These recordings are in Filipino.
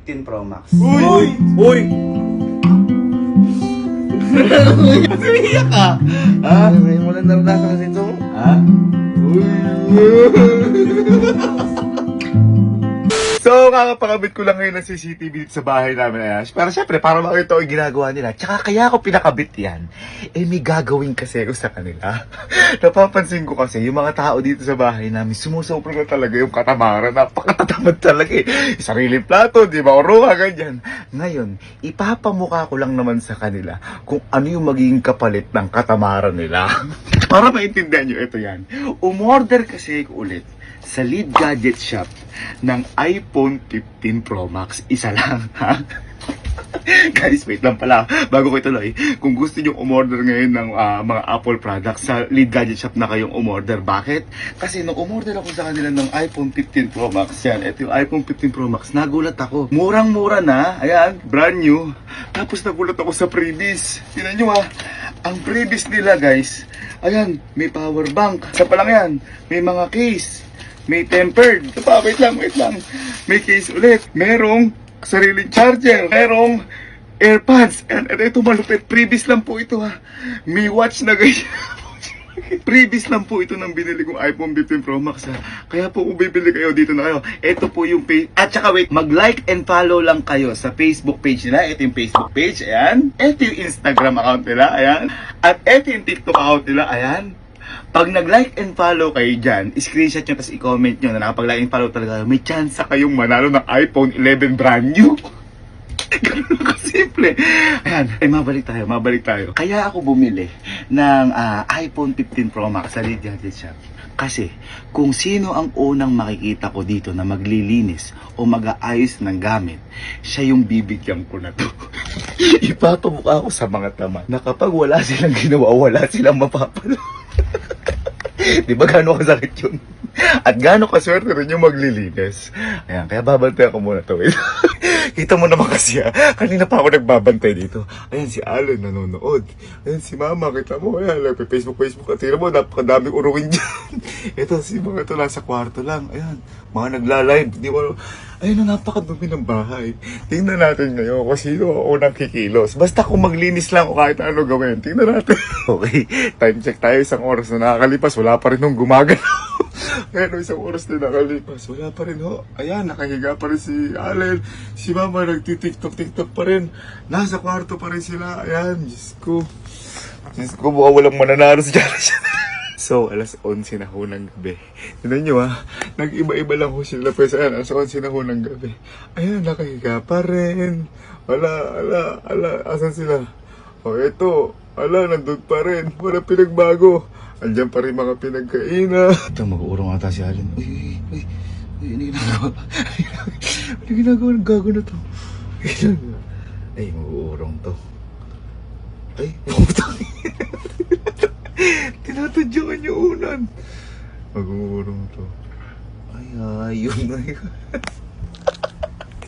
15 Pro Max. Uy! Uy! Umiiyak ka? Ha? Ngayon mo lang naranasan kasi ito. Ha? Uy! So, kakapakabit ko lang ngayon ng CCTV dito sa bahay namin, Ash. Pero syempre, para makita ko yung ginagawa nila. Tsaka kaya ako pinakabit yan. Eh, may gagawin kasi ako sa kanila. Napapansin ko kasi, yung mga tao dito sa bahay namin, sumusobra na talaga yung katamaran. Napakatatamad talaga eh. Sariling plato, di ba? Oruha, ganyan. Ngayon, ipapamukha ko lang naman sa kanila kung ano yung magiging kapalit ng katamaran nila. Para maintindihan nyo, ito yan. Umorder kasi ko ulit sa Lead Gadget Shop ng iPhone 15 Pro Max. Isa lang, ha? Guys, wait lang pala. Bago ko ituloy, kung gusto nyo umorder ngayon ng mga Apple products, sa Lead Gadget Shop na kayong umorder. Bakit? Kasi nung umorder ako sa kanila ng iPhone 15 Pro Max, yan, ito yung iPhone 15 Pro Max, nagulat ako. Murang-mura na, ayan, brand new. Tapos nagulat ako sa freebies. Tingnan nyo ang freebies nila, guys. Ayan, may power bank. Sa pa lang yan, may mga case. May tempered. Ito pa, wait lang. May case ulit. Merong sariling charger. Merong AirPods. And ito malupit. Previous lang po ito ha. May watch na ganyan. Previous lang po ito ng binili kong iPhone 15 Pro Max ha. Kaya po kung bibili kayo, dito na kayo. Ito po yung page. At saka wait, mag-like and follow lang kayo sa Facebook page nila. Ito yung Facebook page. Ayan. Ito yung Instagram account nila. Ayan. At ito yung TikTok account nila. Ayan. Pag nag-like and follow kayo dyan, screenshot nyo, tapos i-comment nyo na nakapag-like and follow talaga, may chance kayong manalo ng iPhone 11 brand new. Ganun kasimple. Ayan, ay mabalik tayo. Kaya ako bumili ng iPhone 15 Pro Max sa Lead Gadget Shop. Kasi kung sino ang unang makikita ko dito na maglilinis o mag-aayos ng gamit, siya yung bibigyan ko na to. Ipapamukha ko sa mga tama na kapag wala silang ginawa, wala silang mapapalo. Di ba gano'ng kasakit yun? At gano'ng kaswerte rin yung maglilinis. Ayan, kaya babantay ako muna to. Kita mo naman kasi kanina pa ako nagbabantay dito. Ayan, si Alan nanonood. Ayan, si Mama, kita mo. Ayan, Facebook. At tira mo, napakadaming uruin dyan. Ito, si mga ito nasa kwarto lang. Ayan, mga nagla-live. Di ba? Ayun na, napakadumi ng bahay. Tingnan natin ngayon kung sino ang unang kikilos. Basta kung maglinis lang o kahit ano gawin, tingnan natin. Okay, time check tayo. Isang oras na nakakalipas, wala pa rin nung gumagalaw. Ayan, isang oras na nakalipas, wala pa rin ho. Ayan, nakahiga pa rin si Allen. Si Mama nagtitiktok pa rin. Nasa kwarto pa rin sila. Ayan, Diyos ko, buka walang mananalo sa dyan. So, alas 11 na ho ng gabi. Tignan nyo nag-iba-iba lang ho sila. Pwesa, ayan, alas 11 na ho ng gabi. Ayan, nakahiga pa rin. Ala, asan sila? O, eto, nandun pa rin. Wala pinagbago. Andiyan pa rin mga pinagkainan. Ito, mag-uurong ata si Allen. Uy, ano ginagawa? Ano ginagawa? Nagago na to. Ay, mag-uurong to. Ay, putang. Tinatadyakan yung unan. Mag-uurong to. Ay, ayun.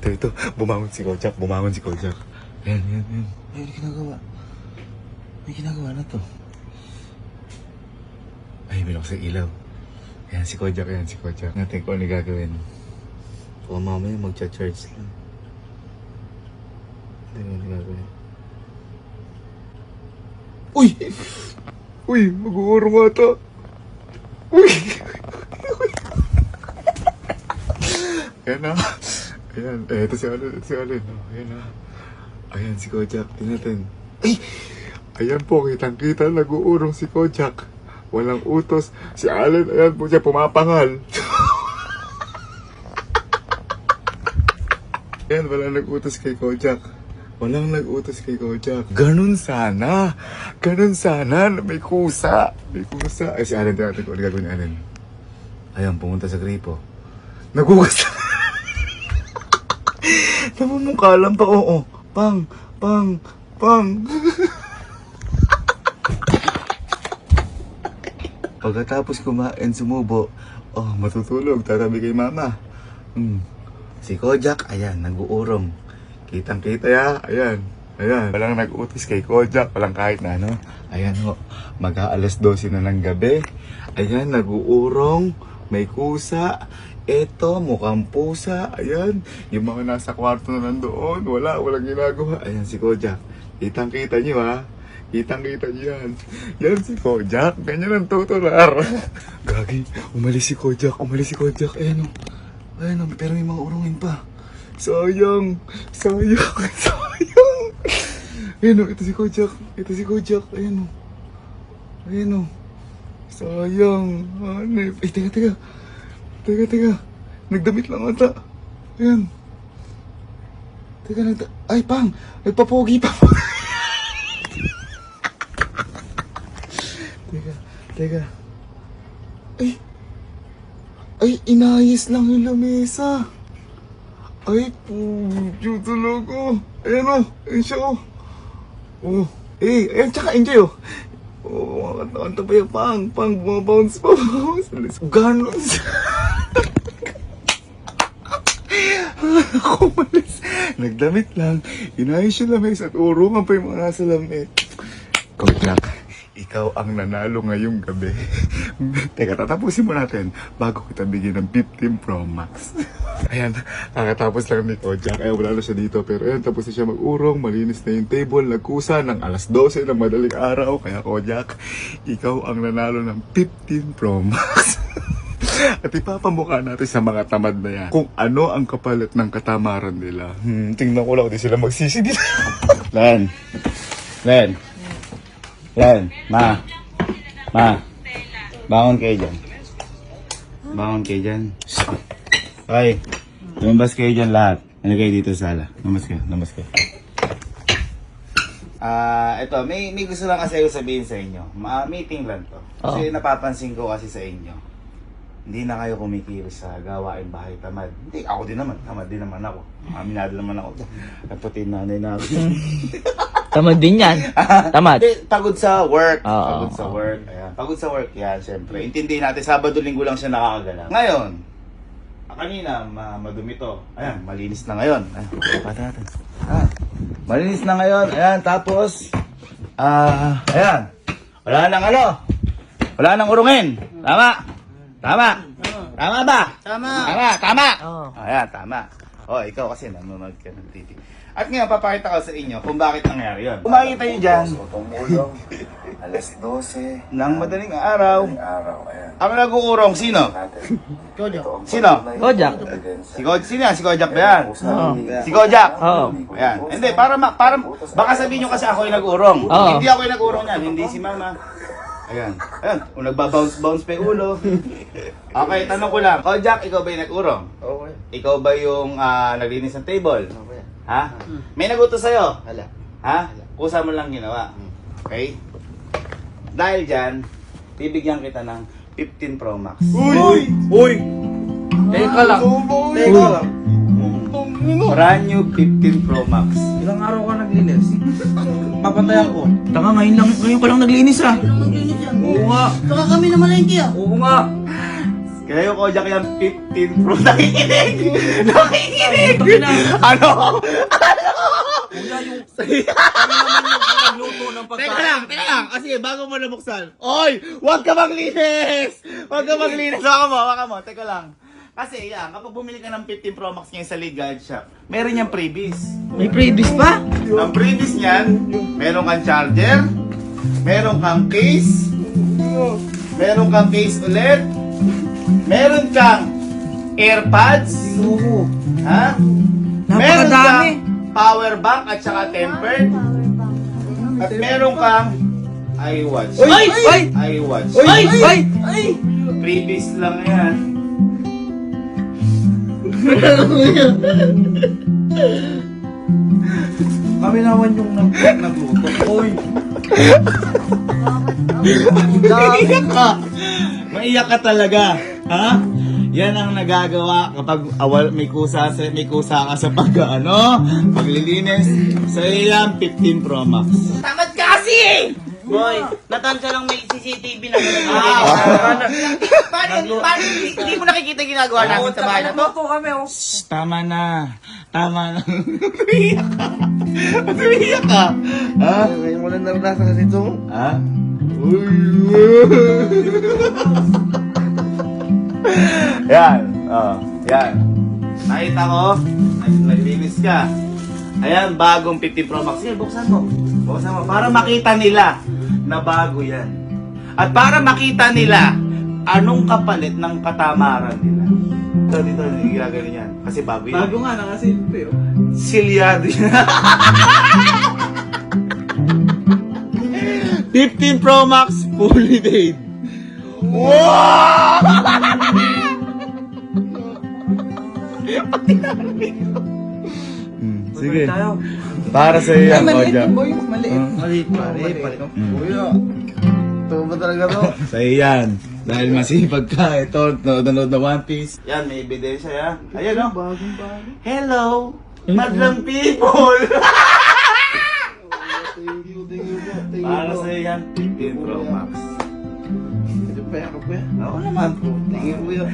Ito. Bumangon si Kojak. Ayan. Ay, ano ginagawa? May ginagawa na to. Ay, minok sa ilaw. Ayan, si Kojak. Natin kung ano gagawin. O, mamaya magcha-charge lang. Ano gagawin? Uy, mag-uurong nga ito. Uy. Ayan na. Ayan, ito si Allen. Ayan na. Ayan si Kojak. Tingnan natin. Ay! Ayan po, kitang-kita, nag-uurong si Kojak. Walang utos. Si Allen, ayan po siya, pumapangal. Ayan, walang nag-utos kay Kojak. Ganun sana na may kusa. Ay, si Allen, tingnan natin kung ano gagawin ni Allen. Ayan, pumunta sa gripo. Nagugas. Namumungka lang pa, oo. Pang. Pagkatapos kumain, sumubo. Oh, matutulog, tatabi kay Mama. Si Kojak, ayan, nag-uurong. Kitang-kita ayan. Walang nag-utos kay Kojak, walang kahit na ano. Ayan ho, mag-aalas 12 na ng gabi. Ayan, nag-uurong, may kusa. Eto, mukhang pusa. Ayan. Yung mga nasa kwarto na nandoon. Walang ginagawa. Ayan si Kojak. Kitang-kita nyo ha. Kitang-kita nyo yan. Yan si Kojak. Ganyan ang tutular. Gagi. Umalis si Kojak. Ayan o. Ayan o. Pero may mga urungin pa. Sayang. Ayan o. Ito si Kojak. Ayan o. Sayang. Hanip. Ay, teka. Nagdamit lang ata. Ayan. Ay, Pang. Nagpapogi pa. Teka. Ay, inayos lang yung lamesa. Ay, puto talaga. Ayan o. Ayan siya o. Oh. Ayan, tsaka enjoy o. Kanta pa yung Pang, bumabounce pa. Ganon siya. Ako malis. Nagdamit lang. Inayos yung lamesa at urungan pa yung mga nasa lamesa. Kojak, ikaw ang nanalo ngayong gabi. Teka, tatapusin mo natin bago kita bigyan ng 15 Pro Max. Ayan, kakatapos lang ni Kojak. Ay, wala na siya dito. Pero ayan, tapos na siya mag-urong. Malinis na yung table. Nagkusa ng alas 12 ng madaling araw. Kaya Kojak, ikaw ang nanalo ng 15 Pro Max. At ipapamukha natin sa mga tamad na yan kung ano ang kapalit ng katamaran nila. Tingnan ko lang, di sila magsisi dito. Len, ma, bangon kayo dyan. Ay, lumabas kayo dyan lahat. Ano kayo dito sa sala? Lumabas kayo. Ito, may gusto lang kasi ako sabihin sa inyo. Meeting lang to. Kasi napapansin ko kasi sa inyo. Hindi na kayo kumikilos sa gawain bahay tamad. Hindi, ako din naman. Tamad din naman ako. Aminado naman ako. Kaputi nanay na ako. Tamad din yan. Tamad. Hindi, pagod sa work. Oo. Pagod sa work yan, syempre. Intindihin natin, Sabado, Linggo lang siya nakakagala. Ngayon, kanina, madumi to. Ayan, malinis na ngayon. Ayan, pata natin. Malinis na ngayon. Ayan, tapos, ayan. Wala nang urungin. Tama ba? Tama. Oo. Ayan, tama. Ikaw kasi nanonood ka ng TV. At ngayon, papakita ko sa inyo kung bakit nangyari yun. Kung makikita nyo dyan, Alas 12. ng madaling araw, Ayan. ang nag-uurong, sino? Sino? Kojak. Sino yan? Si Kojak ba yan? Oo. Si Kojak? Oo. Ayan. Hindi, para baka sabihin nyo kasi ako yung nag-urong. Oo. Hindi ako yung nag-urong yan, hindi si Mama. Ayan. Kung nagbabounce pa yung ulo. Okay, tanong ko lang. Kojak, ikaw ba yung nag-urong? Okay. Ikaw ba yung naglinis ng table? Okay. Ha? May nagutos sa'yo? Hala. Ha? Kusa mo lang ginawa. Okay? Dahil dyan, bibigyan kita ng 15 Pro Max. Uy! Teka lang. Brand new 15 Pro Max. Ilang araw ka naglinis? Papatayan ko. Taka, ngayon ka lang naglinis ah. Oo nga. Saka kami na malengke ah. Oo nga. Kaya yung Kojak yan 15 Pro. Nakikinig! Ano? Kuya, yung... Kami naman yung nagluto ng pagkain. Teka lang. Kasi bago mo nabuksan. Oy! Huwag ka maglinis! Waka mo. Teka lang. Kasi yan, kapag bumili ka ng 15 Pro Max ngayon sa Lead Guide Shop, meron niyang freebies. May previous pa? Ang freebies niyan, meron kang charger, meron kang case ulit, meron kang AirPods, ha? Meron kang Napakadami. power bank at saka tempered, at meron kang iWatch. Ay! iWatch. Ay! Freebies lang yan. Kami naman yung nagluto. Uy! Maiyak ka talaga, ha? Yan ang nagagawa kapag may kusa ka sa paglilinis. Sa yan 15 Pro Max. Tamad ka kasi eh! Boy, natansya lang may CCTV na paano hindi mo nakikita ginagawa namin sa bahay na to? Shh, tama na. Umiiyak ka. Ha? Ngayon mo lang naranasan kasi ito. Ha? Yan. Oh, yan. Nakita ko, naglinis ka. Ayan, bagong 15 Pro Max. Sige, buksan mo. Buksan mo. Para makita nila na bago yan. At para makita nila anong kapalit ng katamaran nila. Ito, dito, ginagano yan. Kasi bago yan. Bago nga, nakasilpi oh. Silyado yan. 15 Pro Max, fully paid. Wow! Sige. Tayo. Para sa iyo Ay, yan, maliit Oja. yung boy. Maliit. Maliit pare. Kuya. Ito ba talaga to? Sa iyo yan. Dahil masipag ka, ito, nanonood na One Piece. Yan, may ebidensya yan. Ayan o. Bagong bago. Hello, madlang people! Thank you po. Para sa iyo yan, 15 Pro Max. Ito pa yan, kuya. Oo naman po. Thank you, kuya.